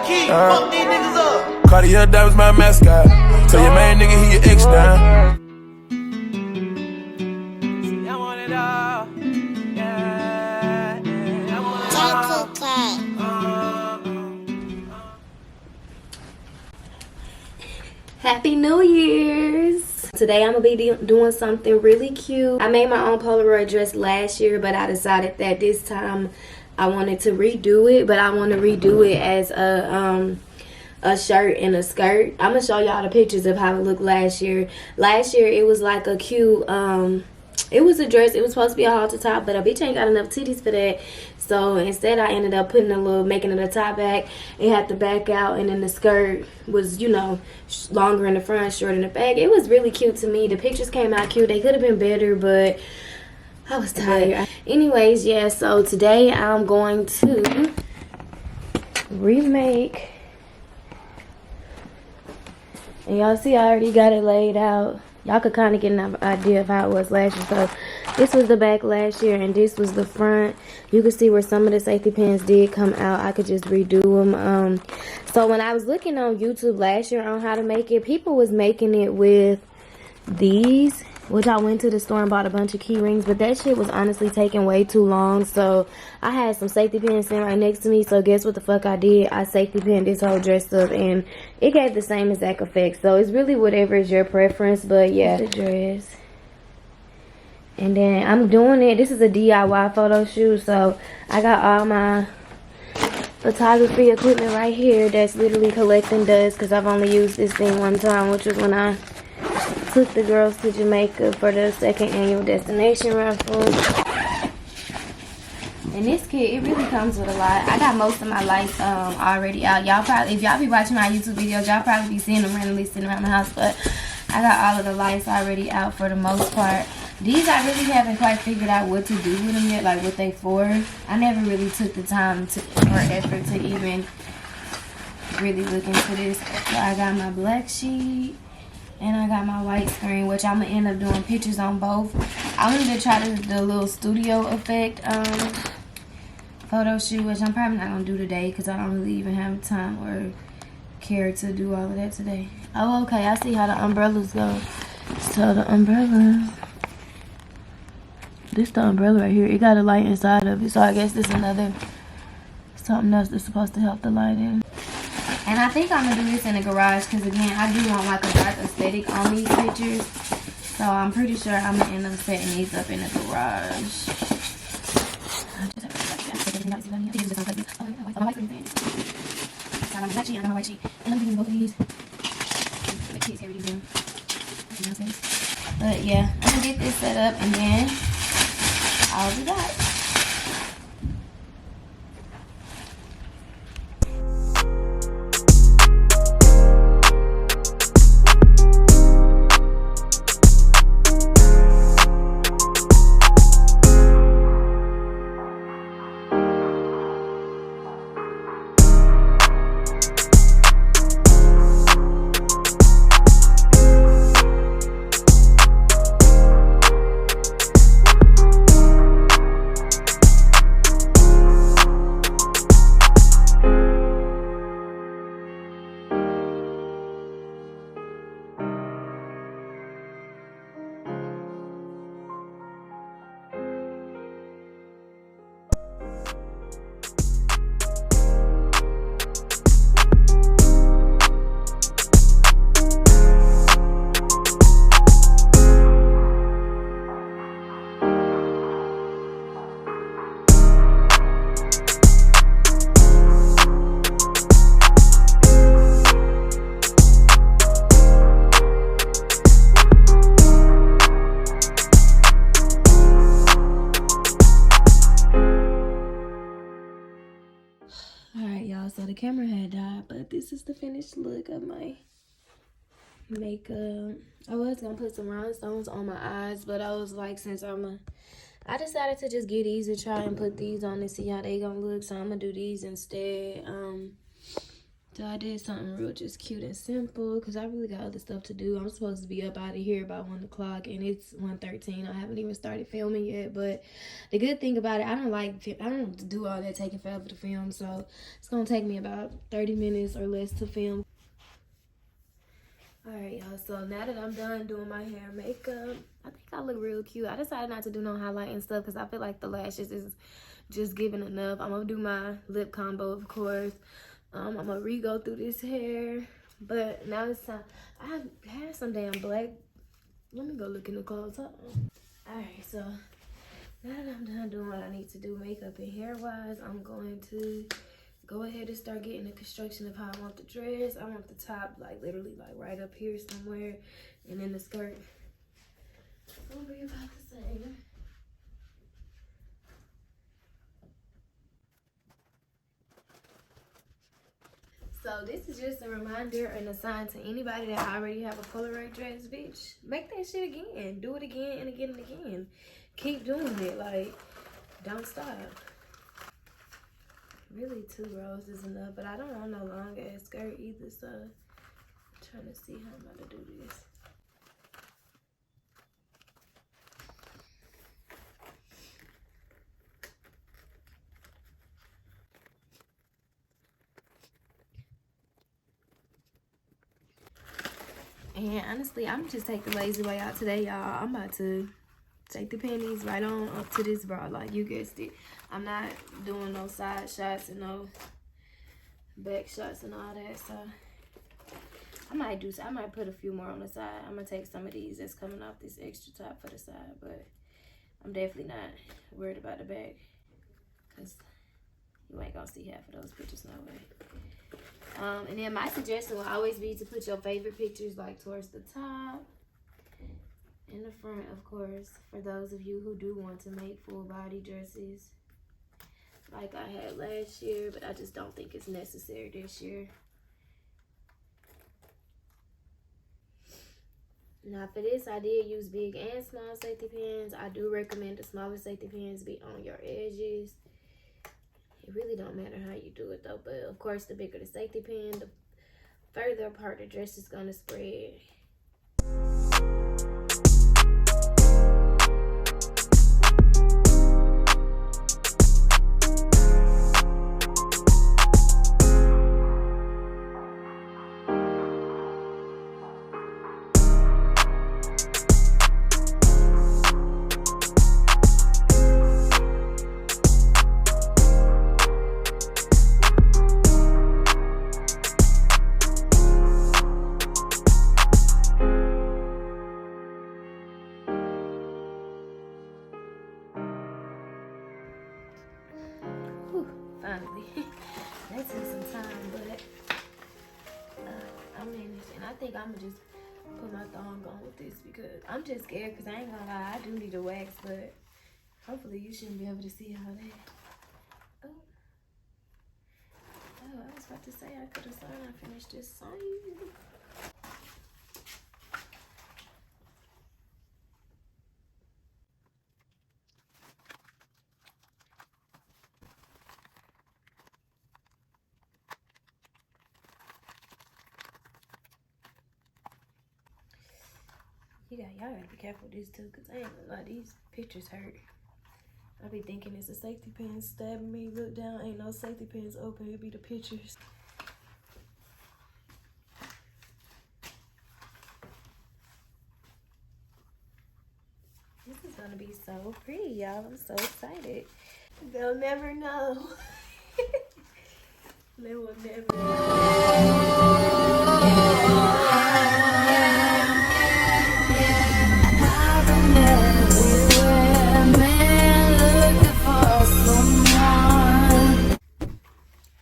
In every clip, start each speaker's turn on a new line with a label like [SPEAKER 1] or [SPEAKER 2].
[SPEAKER 1] Fuck these niggas up. Cartier, that was my mascot. Tell your main nigga he your ex now. I want it all. Yeah. I want it all.
[SPEAKER 2] Happy New Year's! Today I'm gonna be doing something really cute. I made my own Polaroid dress last year, but I decided that this time I wanted to redo it, but I want to redo it as a shirt and a skirt. I'm gonna show y'all the pictures of how it looked last year. Last year it was like a cute it was a dress. It was supposed to be a halter top, but a bitch ain't got enough titties for that. So instead I ended up making it a top back. It had the back out, and then the skirt was, you know, longer in the front, short in the back. It was really cute to me. The pictures came out cute. They could have been better, but I was tired. Anyways, yeah, so today I'm going to remake. And y'all see I already got it laid out. Y'all could kind of get an idea of how it was last year. So this was the back last year, and this was the front. You can see where some of the safety pins did come out. I could just redo them. So when I was looking on YouTube last year on how to make it, people was making it with these, which I went to the store and bought a bunch of key rings, but that shit was honestly taking way too long. So I had some safety pins sitting right next to me, so guess what the fuck I did? I safety pinned this whole dress up, and it gave the same exact effect. So it's really whatever is your preference, but yeah, the dress. And then I'm doing it, this is a DIY photo shoot, so I got all my photography equipment right here that's literally collecting dust, because I've only used this thing one time, which was when I took the girls to Jamaica for the 2nd annual destination raffle. And this kit, it really comes with a lot. I got most of my lights already out. Y'all probably, if y'all be watching my YouTube videos, y'all probably be seeing them randomly sitting around the house, but I got all of the lights already out for the most part. These I really haven't quite figured out what to do with them yet, like what they for. I never really took the time or effort to even really look into this. So I got my black sheet, and I got my white screen, which I'm going to end up doing pictures on both. I wanted to try the little studio effect photo shoot, which I'm probably not going to do today because I don't really even have time or care to do all of that today. Oh, okay. I see how the umbrellas go. So the umbrella, this the umbrella right here. It got a light inside of it. So I guess this is something else that's supposed to help the light in. And I think I'm going to do this in the garage because, again, I do want like a dark aesthetic on these pictures. So I'm pretty sure I'm going to end up setting these up in the garage. But yeah, I'm going to get this set up and then I'll be back. So the camera had died, but this is the finished look of my makeup. I was gonna put some rhinestones on my eyes, but I was like, I decided to just get these and try and put these on and see how they gonna look. So I'm gonna do these instead. So I did something real just cute and simple because I really got other stuff to do. I'm supposed to be up out of here by 1 o'clock and it's 1:13. I haven't even started filming yet, but the good thing about it, I don't do all that taking forever to film, so it's gonna take me about 30 minutes or less to film. Alright, y'all, so now that I'm done doing my hair and makeup, I think I look real cute. I decided not to do no highlight and stuff because I feel like the lashes is just giving enough. I'm gonna do my lip combo, of course. I'm gonna re-go through this hair, but now it's time. I had some damn black. Let me go look in the clothes. Alright, so now that I'm done doing what I need to do makeup and hair wise, I'm going to go ahead and start getting the construction of how I want the dress. I want the top like literally like right up here somewhere, and then the skirt will be about the same. So this is just a reminder and a sign to anybody that already have a Polaroid dress, bitch. Make that shit again. Do it again and again and again. Keep doing it. Like, don't stop. Really 2 rows is enough, but I don't want no long ass skirt either, so I'm trying to see how I'm about to do this. And honestly, I'm just taking the lazy way out today, y'all. I'm about to take the panties right on up to this bra, like you guessed it. I'm not doing no side shots and no back shots and all that, so I might put a few more on the side. I'm gonna take some of these that's coming off this extra top for the side, but I'm definitely not worried about the back because you ain't gonna see half of those pictures, no way. And then my suggestion will always be to put your favorite pictures like towards the top, in the front, of course, for those of you who do want to make full body dresses like I had last year, but I just don't think it's necessary this year. Now for this, I did use big and small safety pins. I do recommend the smaller safety pins be on your edges. It really don't matter how you do it though, but of course the bigger the safety pin, the further apart the dress is gonna spread. Finally. That took some time, but I managed, and I think I'm gonna just put my thong on with this because I'm just scared because I ain't gonna lie, I do need a wax, but hopefully you shouldn't be able to see all that. Oh, I was about to say I could have sworn I finished this song. Y'all gotta be careful with this too, cause I ain't gonna lie, these pictures hurt. I be thinking it's a safety pin stabbing me. Look down, ain't no safety pins open. It be the pictures. This is gonna be so pretty, y'all. I'm so excited. They'll never know. They will never know.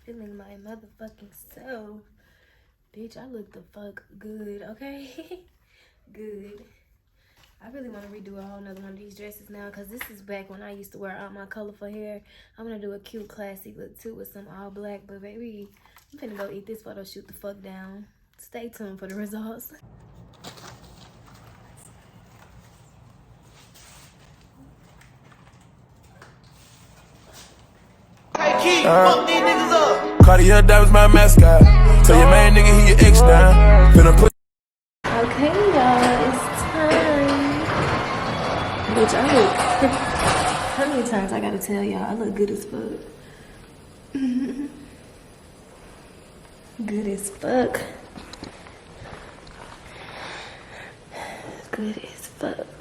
[SPEAKER 2] Feeling my motherfucking self. Bitch, I look the fuck good, okay? Good. I really want to redo a whole nother one of these dresses now because this is back when I used to wear all my colorful hair. I'm going to do a cute classic look too with some all black, but baby, I'm finna go eat this photo shoot the fuck down. Stay tuned for the results.
[SPEAKER 1] Cartier, that was my mascot. Tell
[SPEAKER 2] I gotta tell y'all, I look good as fuck. Good as fuck. Good as fuck.